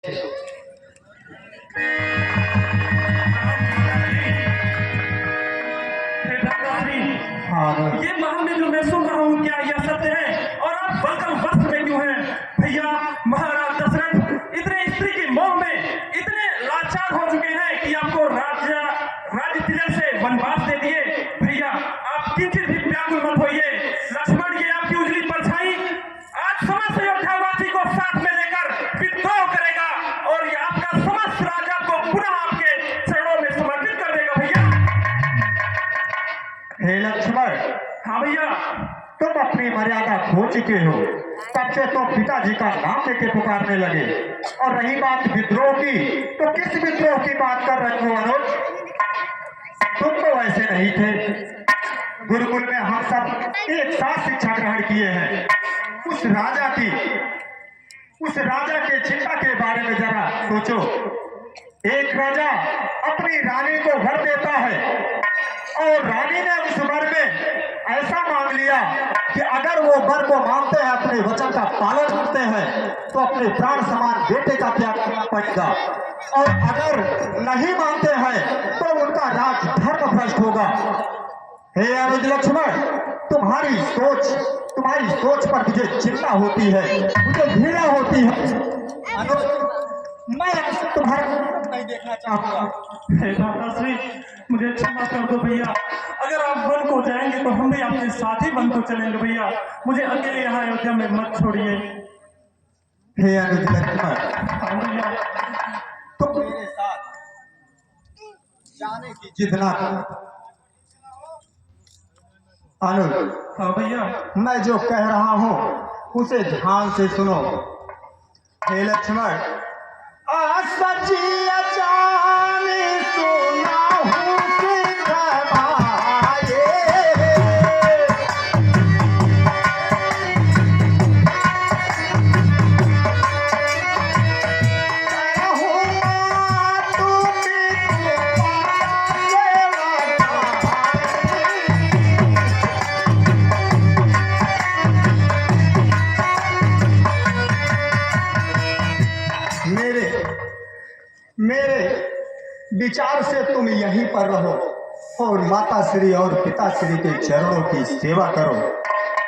ये महामहिम जो मैं सुन रहा हूँ क्या यह सत्य है? और आप बलकल वस्त्र में क्यों हैं? भैया महाराज दशरथ इतने स्त्री की मोह में इतने लाचार हो चुके हैं कि आपको राज्य तिलक से वनवास दे दिए। भैया आप किंचित भी व्याकुल मत होइए। लक्ष्मण ये आपकी उजली परछाई आज समस्त अयोध्यावासी को साथ में लेकर विद्रोह करेगा और ये आपका समस्त राजा को पुनः आपके चरणों में समर्पित कर देगा। भैया हे लक्ष्मण, हाँ भैया तुम अपनी मर्यादा खो चुके हो। तब से तो पिताजी का नाम लेके पुकारने लगे। और रही बात विद्रोह की, तो किस विद्रोह की बात कर रहे हो अनुज? तुम तो वैसे नहीं थे। गुरुकुल में हम सब एक साथ शिक्षा ग्रहण किए हैं। उस राजा के चिंता के बारे में जरा सोचो। एक राजा अपनी रानी को वर देता है और रानी ने उस वर में ऐसा मांग लिया कि अगर वो वर को मानते हैं, अपने वचन का पालन करते हैं, तो अपने प्राण समान बेटे का त्याग करना पड़ेगा। और अगर नहीं मानते हैं तो उनका राज धर्म भ्रष्ट होगा। हे अनुज लक्ष्मण, तुम्हारी सोच पर मुझे चिंता होती है, मुझे घृणा होती है। अनुज, मैं तुम्हारा नहीं देखना चाहूंगा। हे माताश्री मुझे क्षमा कर दो भैया। अगर आप वन को जाएंगे तो हम भी आपके साथ ही वन को चलेंगे। भैया मुझे अकेले यहाँ अयोध्या में मत छोड़िए। हे अनुज लक्ष्मण, हाँ भैया तुम मेरे साथ जाने की जिद ना करो। अनुज, हाँ भैया मैं जो कह रहा हूँ उसे ध्यान से सुनो। हे लक्ष्मण, सजिया जाने सुना हूँ मेरे विचार से तुम यहीं पर रहो और माता श्री और पिता श्री के चरणों की सेवा करो।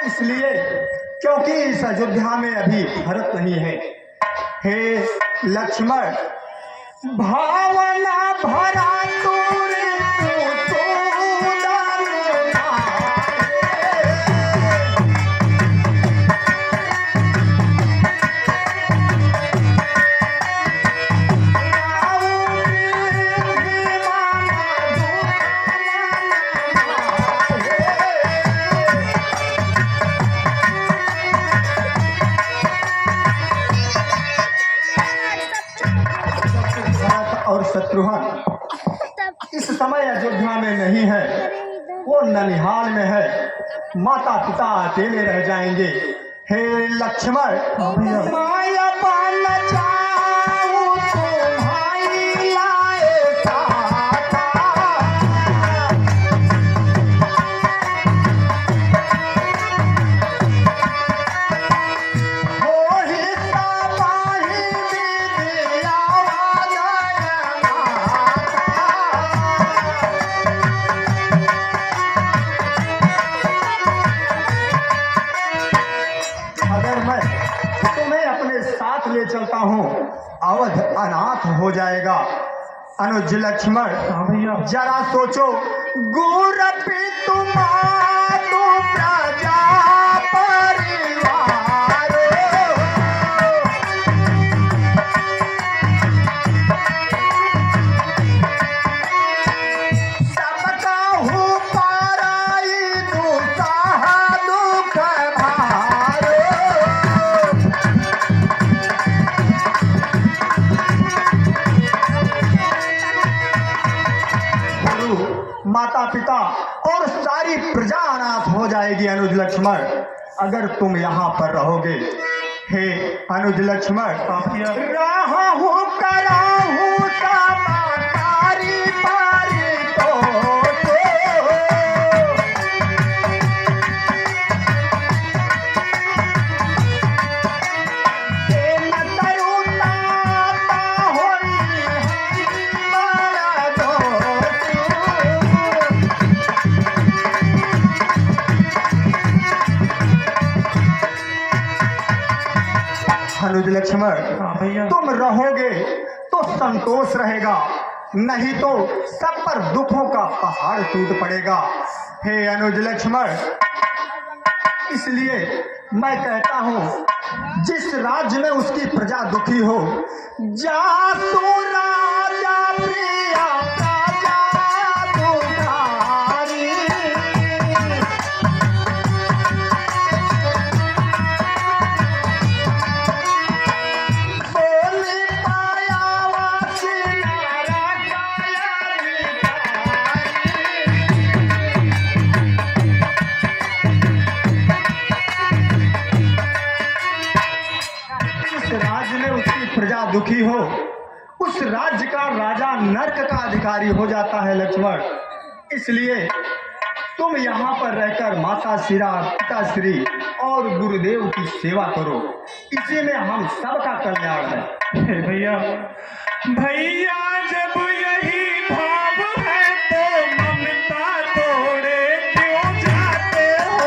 इसलिए क्योंकि इस अयोध्या में अभी भरत नहीं है। हे लक्ष्मण, भावना भरा और शत्रुघ्न इस समय अयोध्या में नहीं है, वो ननिहाल में है। माता पिता अकेले रह जाएंगे। हे लक्ष्मण, माया पाना चाहूं तुम्हारी लाए ले चलता हूँ, अवध अनाथ हो जाएगा। अनुज लक्ष्मण, भैया जरा सोचो। गुरपी तुम्हारो प्रजा परिवार, सबका हूँ पाराई दुसाह दुख भार। माता पिता और सारी प्रजा अनाथ हो जाएगी। अनुज लक्ष्मण, अगर तुम यहाँ पर रहोगे। हे अनुज लक्ष्मण, राहु कराहु समाकारी पारी तो न तरुता अनुज लक्ष्मण, हाँ भैया। तुम रहोगे तो संतोष रहेगा, नहीं तो सब पर दुखों का पहाड़ टूट पड़ेगा। हे अनुज लक्ष्मण, इसलिए मैं कहता हूँ, जिस राज्य में उसकी प्रजा दुखी हो, जा तू राजा प्रिया प्रजा दुखारी। बोली पाया वासी नारा काया जिस राज्य में उसकी प्रजा दुखी हो, उस राज्य का राजा नरक का अधिकारी हो जाता है लक्ष्मण। इसलिए तुम यहाँ पर रहकर माता श्री, पिता श्री और गुरुदेव की सेवा करो, इसी में हम सबका कल्याण है। हे भैया, भैया जब यही भाव है तो ममता तोड़े क्यों जाते हो?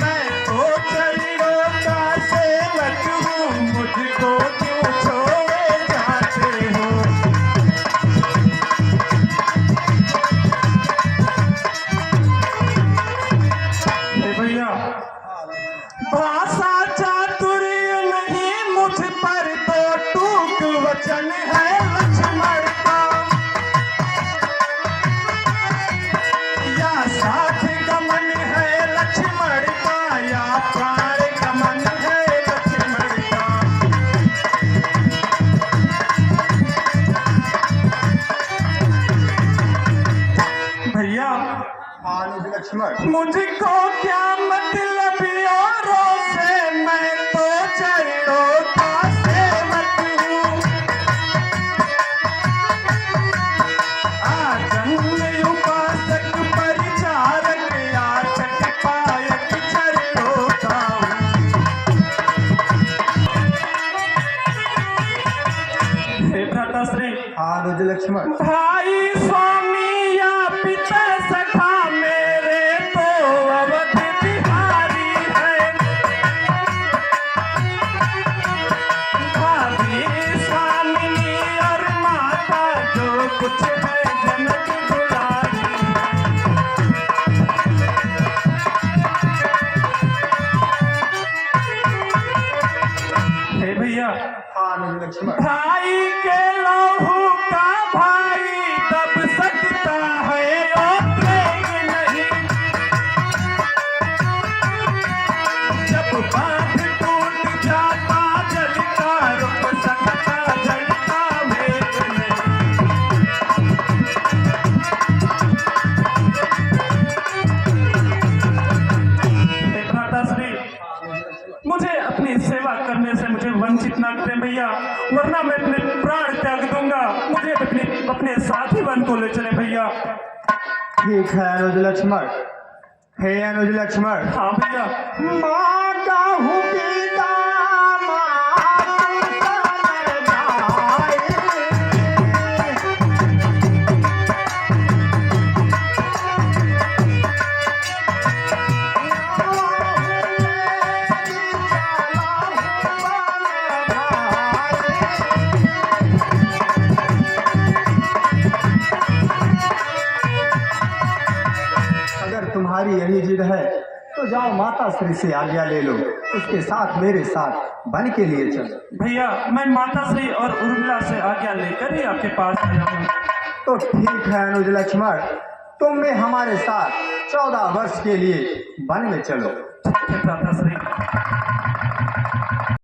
मैं तो चरणों का सेवक हूँ, मुझको क्यों छोड़े जाते हो? हे भैया, भाषा चातुर्य नहीं मुझ पर तो टूक वचन है लक्ष्मण का, या साथ गमन है लक्ष्मण का, या प्राण गमन है लक्ष्मण का। भैया अनुज लक्ष्मण, मुझको क्या मतलब औरों से, मैं तो चरणों का सेवक हूँ। आजन्म उपासक परिचारक, याचक पायक चरणों का हूँ। हे भ्राताश्री, अनुज लक्ष्मण, भाई स्वामी या पिता सखा मेरे तो अवध बिहारी है। भाभी स्वामिनी और माता जो कुछ है जनक दुलारी है। हे भैया, अनुज लक्ष्मण, भाई के लहू का भाई दब सकता है और प्रेम नहीं। जब बांध टूट जाता जलता रुक सकता जलता मेघ नहीं। हे भ्राताश्री, मुझे अपनी सेवा करने से मुझे वंचित ना करें भैया, वरना मैं अपने प्राण त्याग दूंगा। मुझे अपने साथी बन को ले चले भैया। ठीक है अनुज लक्ष्मण। हे अनुज लक्ष्मण, हाँ भैया। मांगा हूँ पिता अगर तुम्हारी यही जिद है तो जाओ माता श्री से आज्ञा ले लो, उसके साथ मेरे साथ बन के लिए चलो। भैया, मैं माता श्री और उर्मिला से आज्ञा लेकर ही आपके पास आया हूँ। तो ठीक है अनुज लक्ष्मण, तुम में हमारे साथ 14 वर्ष के लिए वन में चलो। ठीक है माता श्री।